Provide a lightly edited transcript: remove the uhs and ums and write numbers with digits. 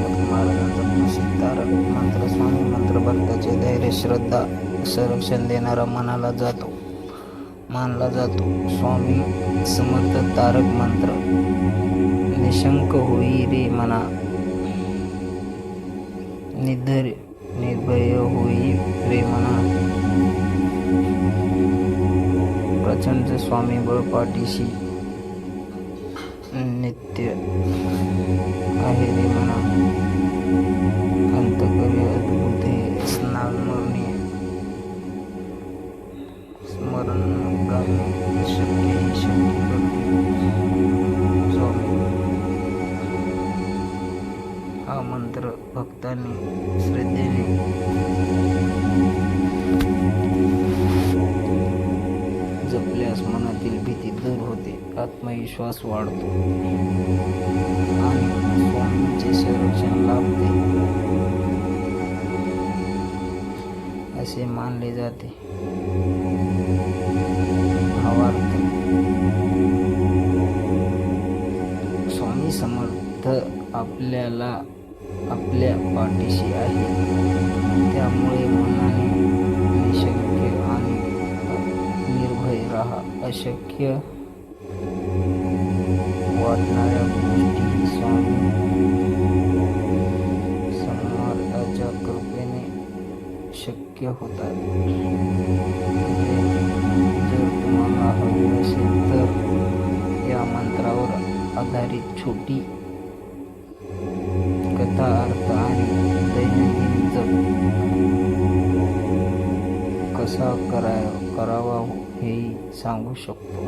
समर्थ महाराजांचा प्रसिद्ध तारक मंत्र स्वामी मंत्र भक्ताचे धैर्य श्रद्धा संरक्षण देणारा मानला जातो. स्वामी समर्थ तारक मंत्र निशंक होई रे मना, निर्भय होई रे मना, प्रचंड स्वामी बळ पाठीशी नित्य आहे रे मना, अंतकरी अद्भुत स्मरणगामी शक्य स्वामी. हा मंत्र भक्तांनी श्रद्धेने जपल्यास मनातील भीती दूर होते, आत्मविश्वास वाढतो आणि स्वामींचे संरक्षण लाभते असे मानले जाते. भावार्थ: स्वामी समर्थ आपल्या पाठीशी आहे, त्यामुळे मनाने निशंक आणि निर्भय राहा. अशक्य वाटणाऱ्या गोष्टी स्वामी समर्थाच्या कृपेने शक्य होतात. जर तुम्हाला हवे असेल तर या मंत्रावर आधारित छोटी कथा, अर्थ आणि दैनंदिन जप कसा करावा हेही सांगू शकतो.